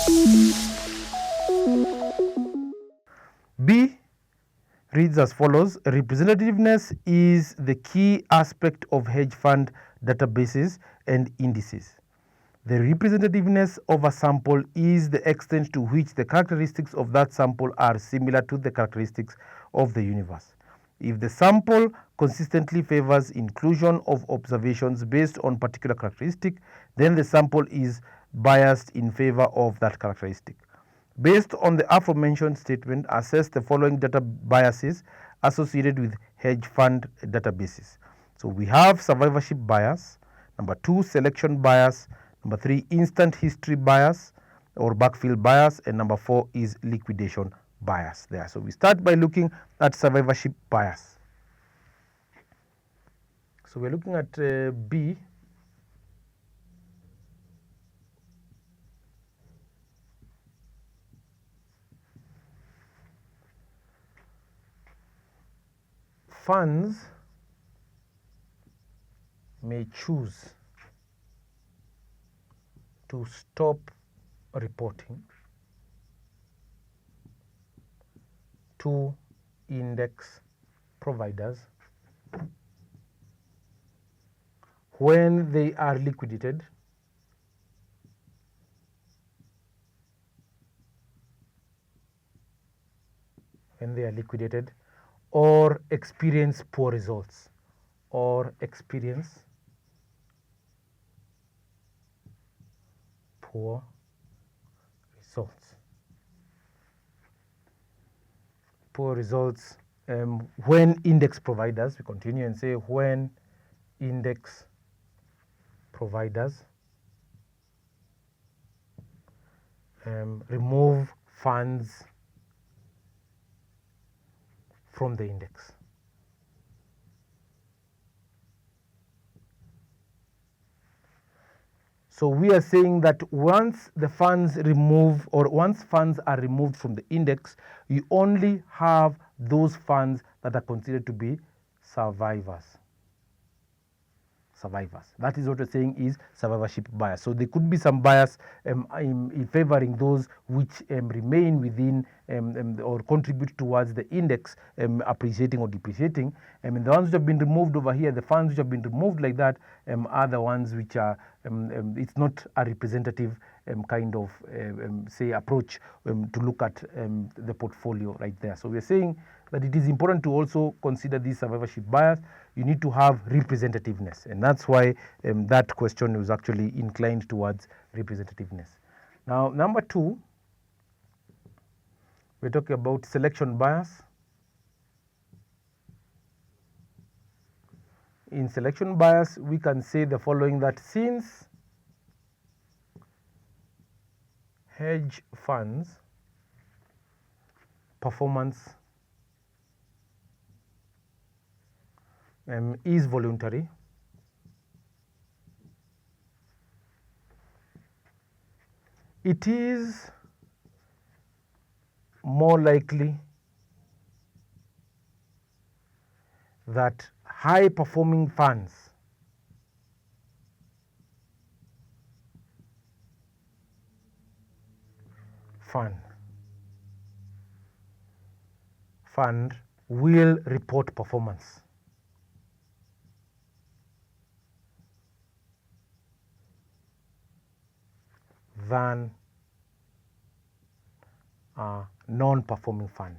B reads as follows: representativeness is the key aspect of hedge fund databases and indices. The representativeness of a sample is the extent to which the characteristics of that sample are similar to the characteristics of the universe. If the sample consistently favors inclusion of observations based on particular characteristic, then the sample is biased in favor of that characteristic. Based on the aforementioned statement, assess the following data biases associated with hedge fund databases. So we have survivorship bias, number 2, selection bias, number 3, instant history bias or backfill bias, and number 4 is liquidation bias there. So we start by looking at survivorship bias. So we're looking at B. Funds may choose to stop reporting to index providers when they are liquidated or experience poor results when index providers, we continue and say when index providers remove funds from the index. So we are saying that once the funds remove, or once funds are removed from the index, you only have those funds that are considered to be survivors. That is what we're saying is survivorship bias. So there could be some bias in favoring those which remain within or contribute towards the index appreciating or depreciating. And the ones which have been removed over here, the funds which have been removed like that, are the ones which are, it's not a representative kind of, say, approach to look at the portfolio right there. So we're saying that it is important to also consider this survivorship bias. You need to have representativeness, and that's why that question was actually inclined towards representativeness. Now, number 2, we're talking about selection bias. In selection bias, we can say the following, that since hedge funds performance is voluntary, it is more likely that high performing funds will report performance. Than a non-performing fund,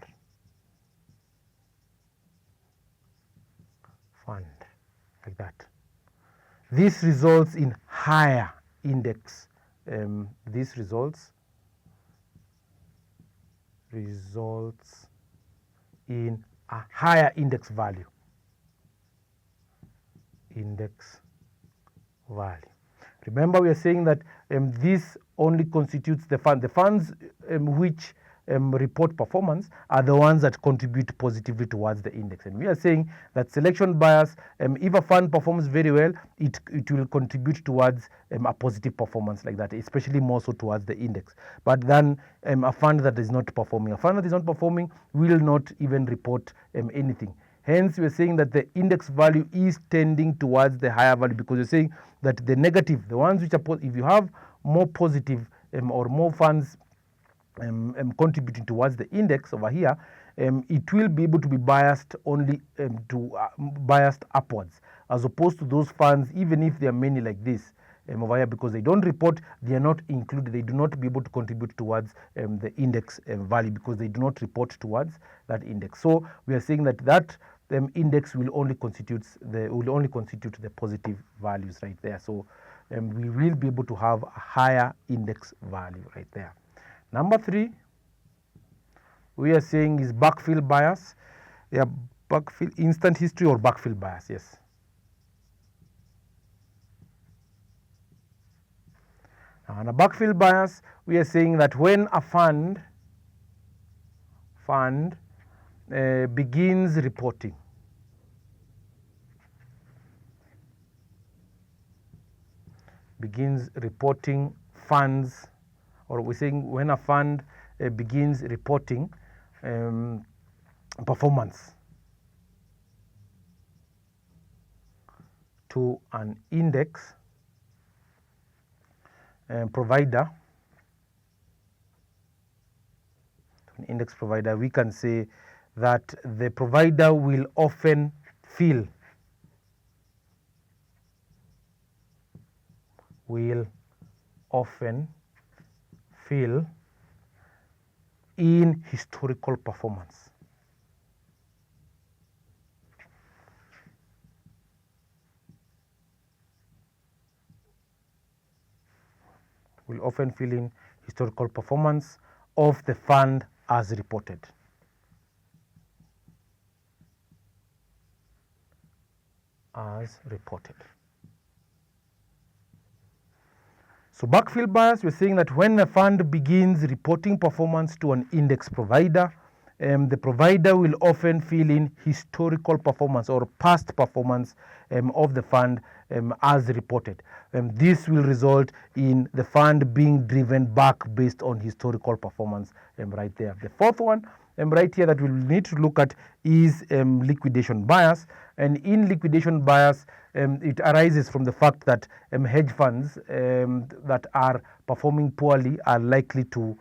like that. This results in higher index. This results in a higher index value. Remember, we are saying that this only constitutes the fund. The funds which report performance are the ones that contribute positively towards the index. And we are saying that selection bias, if a fund performs very well, it will contribute towards a positive performance like that, especially more so towards the index. But then a fund that is not performing, will not even report anything. Hence, we are saying that the index value is tending towards the higher value, because you're saying that the negative, the ones which are if you have more positive or more funds contributing towards the index over here, it will be able to be biased only biased upwards, as opposed to those funds, even if there are many like this over here, because they don't report, they are not included, they do not be able to contribute towards the index value, because they do not report towards that index. So we are saying that index will only constitute the positive values right there. So we will be able to have a higher index value right there. Number 3, we are saying is backfill bias. Yeah, backfill, instant history or backfill bias, yes. And a backfill bias, we are saying that when a fund begins reporting, funds, or we're saying when a fund begins reporting performance to an index provider, we can say that the provider will often feel in historical performance. Will often fill in historical performance of the fund as reported. So backfill bias, we're saying that when a fund begins reporting performance to an index provider, the provider will often fill in historical performance or past performance of the fund as reported. This will result in the fund being driven back based on historical performance right there. The fourth one right here that we'll need to look at is liquidation bias. And in liquidation bias, it arises from the fact that hedge funds that are performing poorly are likely to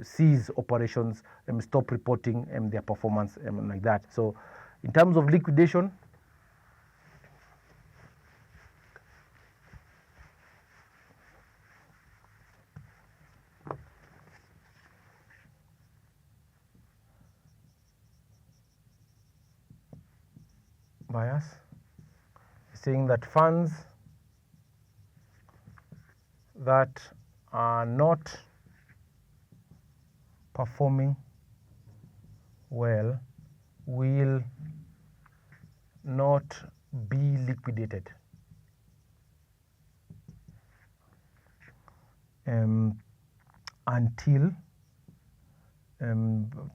cease operations, stop reporting their performance like that. So in terms of liquidation, bias, saying that funds that are not performing well will not be liquidated until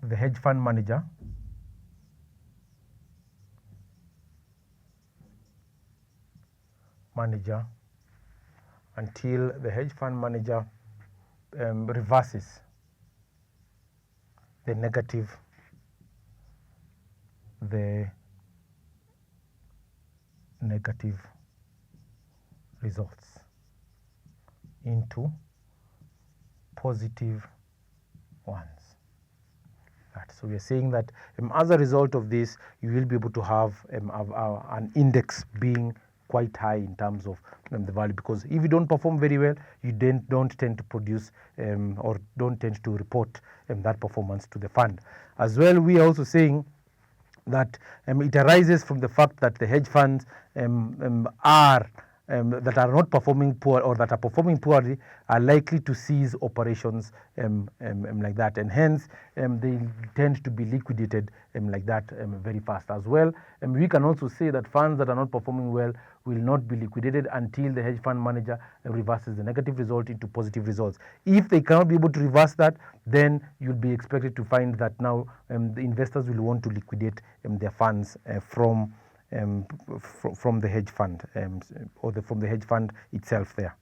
the hedge fund manager reverses the negative results into positive ones. So we are saying that as a result of this, you will be able to have an index being quite high in terms of the value, because if you don't perform very well, you don't tend to produce or don't tend to report that performance to the fund. As well, we are also saying that it arises from the fact that the hedge funds that are not performing poor or that are performing poorly are likely to cease operations like that, and hence they tend to be liquidated like that very fast as well. We can also say that funds that are not performing well will not be liquidated until the hedge fund manager reverses the negative result into positive results. If they cannot be able to reverse that, then you'll be expected to find that now the investors will want to liquidate their funds from the hedge fund or from the hedge fund itself there.